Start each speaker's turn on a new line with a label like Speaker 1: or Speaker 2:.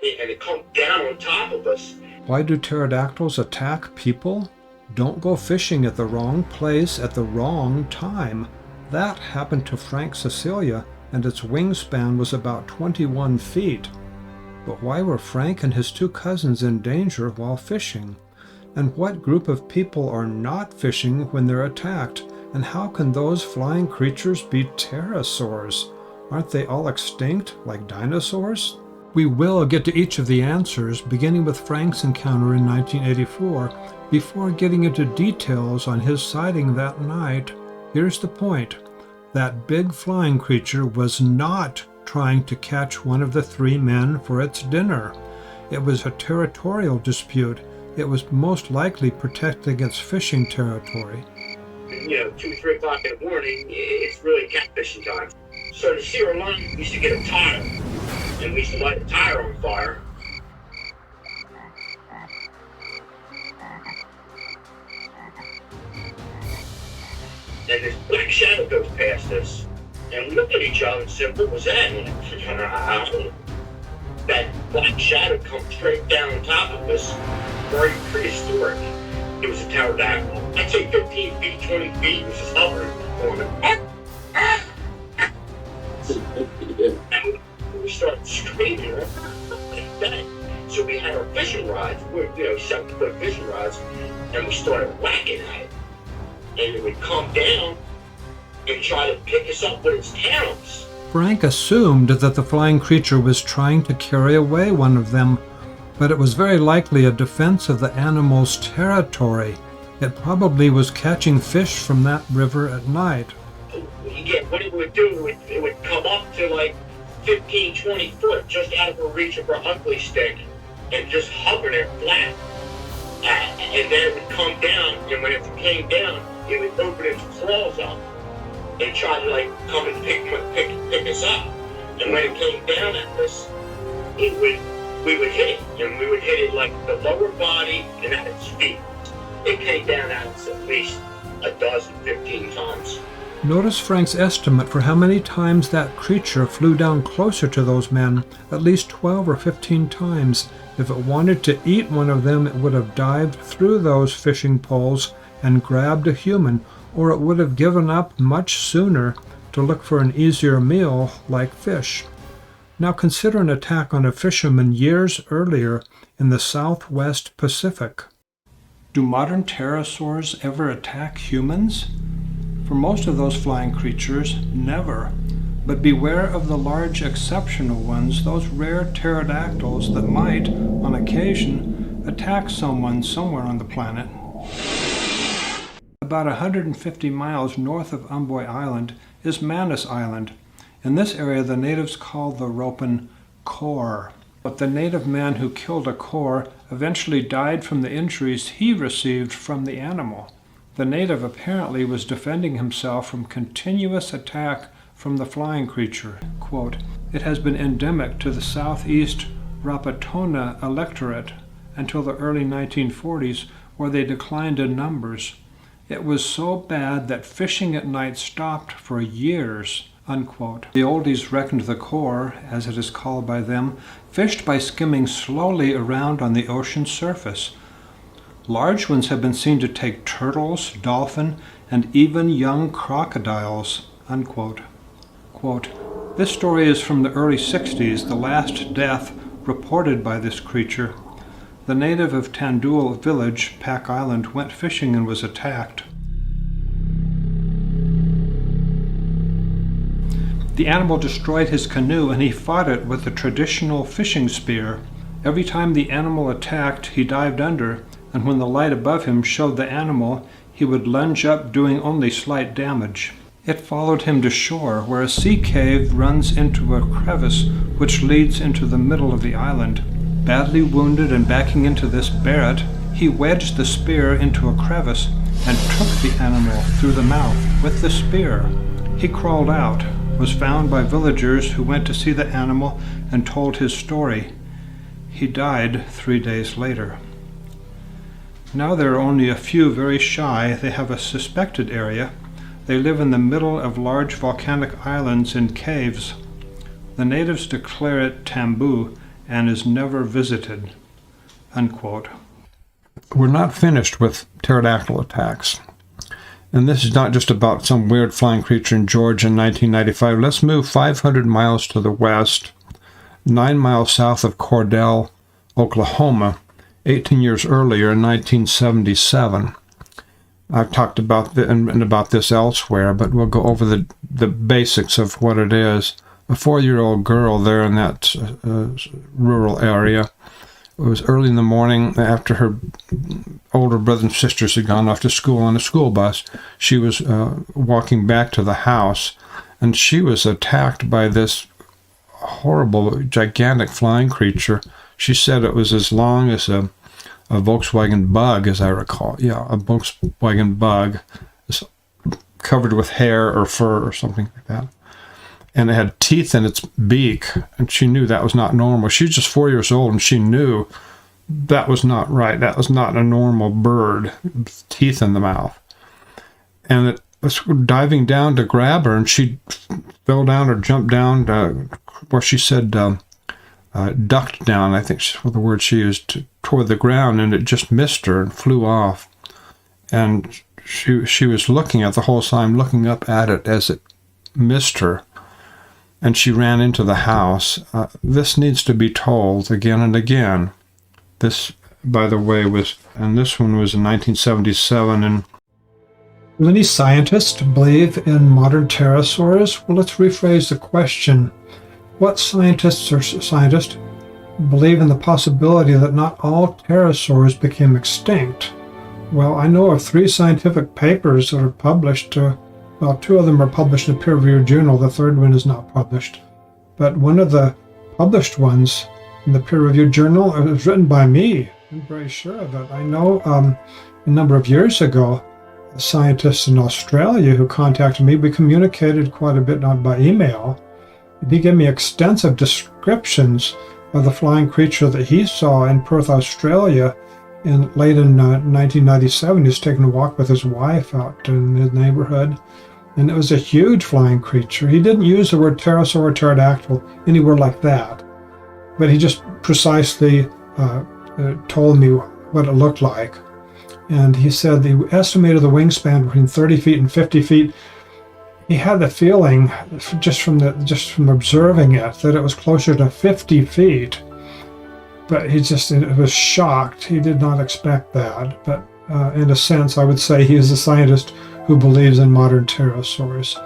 Speaker 1: and it come down on top of us.
Speaker 2: Why do pterodactyls attack people? Don't go fishing at the wrong place at the wrong time. That happened to Frank Sicilia, and its wingspan was about 21 feet. But why were Frank and his two cousins in danger while fishing? And what group of people are not fishing when they're attacked? And how can those flying creatures be pterosaurs? Aren't they all extinct, like dinosaurs? We will get to each of the answers, beginning with Frank's encounter in 1984, before getting into details on his sighting that night. Here's the point. That big flying creature was not trying to catch one of the three men for its dinner. It was a territorial dispute. It was most likely protecting its fishing territory.
Speaker 1: 2, 3 o'clock in the morning, it's really catfishing time. So to see our line, we used to get a tire, and we used to light a tire on fire. And this black shadow goes past us, and we looked at each other and said, "What was that?" And I don't know. That black shadow comes straight down on top of us, very prehistoric. It was a pterodactyl. I'd say 15 feet, 20 feet. It was just hovering on it. And we started screaming. So we had our fishing rods, 7-foot fishing rods, and we started whacking at it. And it would come down and try to pick us up with its talons.
Speaker 2: Frank assumed that the flying creature was trying to carry away one of them, but it was very likely a defense of the animal's territory. It probably was catching fish from that river at night.
Speaker 1: What it would do, it would come up to like 15, 20 foot, just out of the reach of our ugly stick, and just hover there flat. And then it would come down, and when it came down, it would open its claws up and try to come and pick us up. And when it came down at us, we would hit it, and we would hit it like the lower body and at its feet. It came down at us at least 15 times.
Speaker 2: Notice Frank's estimate for how many times that creature flew down closer to those men, at least 12 or 15 times. If it wanted to eat one of them, it would have dived through those fishing poles and grabbed a human, or it would have given up much sooner to look for an easier meal like fish. Now consider an attack on a fisherman years earlier in the Southwest Pacific. Do modern pterosaurs ever attack humans? For most of those flying creatures, never. But beware of the large exceptional ones, those rare pterodactyls that might, on occasion, attack someone somewhere on the planet. About 150 miles north of Amboy Island is Manus Island. In this area, the natives call the ropin core. But the native man who killed a core eventually died from the injuries he received from the animal. The native apparently was defending himself from continuous attack from the flying creature. Quote, "It has been endemic to the southeast Rapatona electorate until the early 1940s, where they declined in numbers. It was so bad that fishing at night stopped for years." Unquote. The oldies reckoned the core, as it is called by them, fished by skimming slowly around on the ocean surface. Large ones have been seen to take turtles, dolphin, and even young crocodiles. Unquote. Quote, "This story is from the early 60s, the last death reported by this creature. The native of Delaware Village, Pack Island, went fishing and was attacked. The animal destroyed his canoe and he fought it with a traditional fishing spear. Every time the animal attacked, he dived under, and when the light above him showed the animal, he would lunge up, doing only slight damage. It followed him to shore, where a sea cave runs into a crevice which leads into the middle of the island. Badly wounded and backing into this barret, he wedged the spear into a crevice and took the animal through the mouth with the spear. He crawled out, was found by villagers who went to see the animal and told his story. He died 3 days later. Now there are only a few very shy. They have a suspected area. They live in the middle of large volcanic islands in caves. The natives declare it taboo, and is never visited," unquote. We're not finished with pterodactyl attacks. And this is not just about some weird flying creature in Georgia in 1995. Let's move 500 miles to the west, 9 miles south of Cordell, Oklahoma, 18 years earlier in 1977. I've talked about about this elsewhere, but we'll go over the basics of what it is. A 4-year-old girl there in that rural area. It was early in the morning after her older brothers and sisters had gone off to school on a school bus. She was walking back to the house, and she was attacked by this horrible, gigantic flying creature. She said it was as long as a Volkswagen Bug, as I recall. Yeah, a Volkswagen Bug, covered with hair or fur or something like that. And it had teeth in its beak, and she knew that was not normal. She was just 4 years old, and she knew that was not right. That was not a normal bird, teeth in the mouth. And it was diving down to grab her, and she fell down or jumped down, where she said ducked down, I think was the word she used, toward the ground, and it just missed her and flew off. And she was looking at the whole time, looking up at it as it missed her. And she ran into the house. This needs to be told again and again. This, by the way, and this one was in 1977. And many scientists believe in modern pterosaurs. Well, let's rephrase the question. What scientists believe in the possibility that not all pterosaurs became extinct? Well, I know of 3 scientific papers that are published. Well, 2 of them are published in a peer-reviewed journal. The 3rd one is not published. But one of the published ones in the peer-reviewed journal, it was written by me. I'm very sure of it. I know a number of years ago, a scientist in Australia who contacted me, we communicated quite a bit, not by email. He gave me extensive descriptions of the flying creature that he saw in Perth, Australia, late in 1997. He was taking a walk with his wife out in his neighborhood. And it was a huge flying creature. He didn't use the word pterosaur or pterodactyl anywhere like that, but he just precisely told me what it looked like. And he said he estimated the wingspan between 30 feet and 50 feet. He had the feeling, just from observing it, that it was closer to 50 feet. But he was shocked. He did not expect that. But in a sense, I would say he is a scientist who believes in modern pterosaurs.